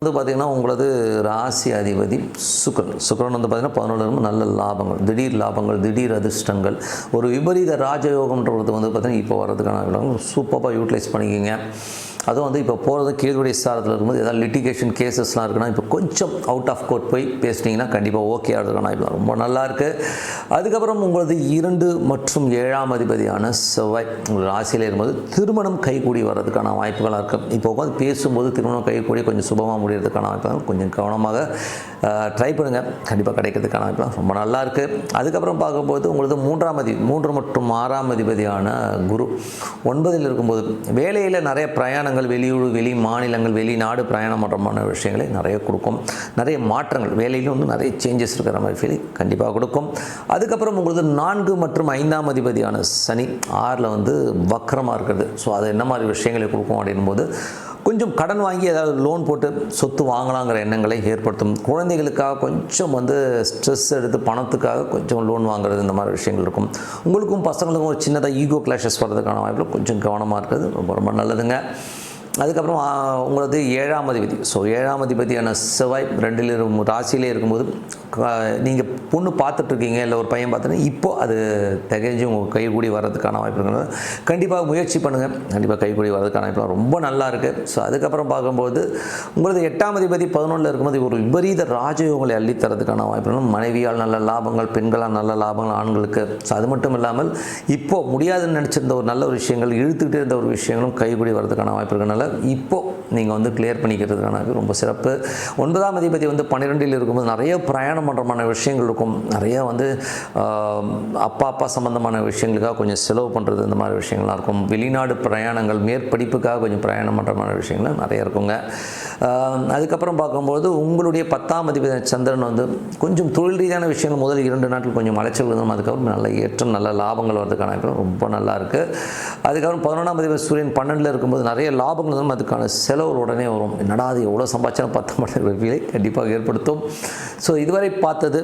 வந்து பார்த்திங்கன்னா உங்களது ராசி அதிபதி சுக்கிரன் வந்து பார்த்திங்கன்னா 11 நல்ல லாபங்கள், திடீர் லாபங்கள், திடீர் அதிர்ஷ்டங்கள், ஒரு விபரீத ராஜயோகம்ன்றது வந்து பார்த்திங்கன்னா இப்போ வர்றதுக்கான சூப்பராக யூட்டிலைஸ் பண்ணிக்கிங்க. அதுவும் வந்து இப்போ போகிறது கேதுவுடைய சாரத்தில் இருக்கும்போது ஏதாவது லிட்டிகேஷன் கேசஸ்லாம் இருக்குன்னா இப்போ கொஞ்சம் அவுட் ஆஃப் கோர்ட் போய் பேசிட்டிங்கன்னா கண்டிப்பாக ஓகே ஆகிறதுக்கான இப்போ ரொம்ப நல்லாயிருக்கு. அதுக்கப்புறம் உங்களது 2 மற்றும் 7ஆம் அதிபதியான செவ்வாய் உங்கள் ராசியில் இருக்கும்போது திருமணம் கைகூடி வர்றதுக்கான வாய்ப்புகளாக இருக்குது. இப்போ உட்காந்து பேசும்போது திருமணம் கைகூடி கொஞ்சம் சுபமாக முடியறதுக்கான வாய்ப்புகள் கொஞ்சம் கவனமாக ட்ரை பண்ணுங்கள், கண்டிப்பாக கிடைக்கிறதுக்கான வாய்ப்புகள் ரொம்ப நல்லாயிருக்கு. அதுக்கப்புறம் பார்க்கும்போது உங்களது 3 மற்றும் 6ஆம் அதிபதியான குரு 9இல் இருக்கும்போது வேலையில் நிறைய பிரயாணங்கள், வெளியூர், வெளி மாநிலங்கள், வெளிநாடு பிரயாணம் பண்ணுறமான விஷயங்களை நிறைய கொடுக்கும். நிறைய மாற்றங்கள் வேலையிலும் வந்து நிறைய சேஞ்சஸ் இருக்கிற மாதிரி ஃபீலிங் கண்டிப்பாக கொடுக்கும். அதுக்கப்புறம் உங்களுக்கு 4 மற்றும் 5ஆம் அதிபதியான சனி 6இல் வந்து வக்கரமாக இருக்கிறது. ஸோ அது என்ன மாதிரி விஷயங்களை கொடுக்கும் அப்படின் போது கொஞ்சம் கடன் வாங்கி ஏதாவது லோன் போட்டு சொத்து வாங்கலாங்கிற எண்ணங்களை ஏற்படுத்தும். குழந்தைகளுக்காக கொஞ்சம் வந்து ஸ்ட்ரெஸ் எடுத்து பணத்துக்காக கொஞ்சம் லோன் வாங்குறது, இந்த மாதிரி விஷயங்கள் இருக்கும். உங்களுக்கும் பசங்களுக்கும் ஒரு சின்னதாக ஈகோ கிளாஷஸ் வர்றதுக்கான வாய்ப்பில் கொஞ்சம் கவனமாக இருக்கிறது ரொம்ப ரொம்ப நல்லதுங்க. அதுக்கப்புறம் உங்களது 7ஆம் அதிபதி, ஸோ 7ஆம் அதிபதியான செவ்வாய் 2 ராசியிலே இருக்கும்போது நீங்கள் பொண்ணு பார்த்துட்ருக்கீங்க, இல்லை ஒரு பையன் பார்த்துட்டு இப்போது அது திகழ்ச்சி உங்கள் கைகூடி வர்றதுக்கான வாய்ப்பு இருக்கிறது. கண்டிப்பாக முயற்சி பண்ணுங்கள், கண்டிப்பாக கைகூடி வர்றதுக்கான வாய்ப்பு ரொம்ப நல்லா இருக்குது. ஸோ அதுக்கப்புறம் பார்க்கும்போது உங்களது 8ஆம் அதிபதி 11இல் இருக்கும்போது ஒரு விபரீத ராஜயோகங்களை அள்ளித்தரதுக்கான வாய்ப்புகளும், மனைவியால் நல்ல லாபங்கள், பெண்களால் நல்ல லாபங்கள் ஆண்களுக்கு. ஸோ அது மட்டும் இல்லாமல் இப்போது முடியாதுன்னு நினச்சிருந்த ஒரு நல்ல ஒரு விஷயங்கள், இழுத்துக்கிட்டே இருந்த ஒரு விஷயங்களும் கைகூடி வர்றதுக்கான வாய்ப்பு இருக்கிறனால இப்போது நீங்கள் வந்து கிளியர் பண்ணிக்கிறதுக்கான ரொம்ப சிறப்பு. 9ஆம் அதிபதி வந்து 12இல் இருக்கும்போது நிறைய பிரயாணம் பண்ணுறமான விஷயங்கள் இருக்கும். நிறைய வந்து அப்பா சம்மந்தமான விஷயங்களுக்காக கொஞ்சம் செலவு பண்ணுறது, இந்த மாதிரி விஷயங்கள்லாம் இருக்கும். வெளிநாடு பிரயாணங்கள், மேற்படிப்புக்காக கொஞ்சம் பிரயாணம் பண்ணுறமான விஷயங்கள் நிறைய இருக்குங்க. அதுக்கப்புறம் பார்க்கும்போது உங்களுடைய 10ஆம் அதிபதி சந்திரன் வந்து கொஞ்சம் தொழில் ரீதியான விஷயங்கள் முதல் 2 நாட்கள் கொஞ்சம் அலைச்சல் விழுந்தும், அதுக்கப்புறம் நல்ல ஏற்றம், நல்ல லாபங்கள் வரதுக்கான ரொம்ப நல்லா இருக்குது. அதுக்கப்புறம் 11ஆம் அதிபதி சூரியன் 12இல் இருக்கும்போது நிறைய லாபங்கள் வந்து அதுக்கான செலவு உடனே வரும். என்னடா அது எவ்வளோ சம்பாதிச்சாலும் 10 மடங்கு வெற்றியை கண்டிப்பாக ஏற்படுத்தும். ஸோ இதுவரை பார்த்தது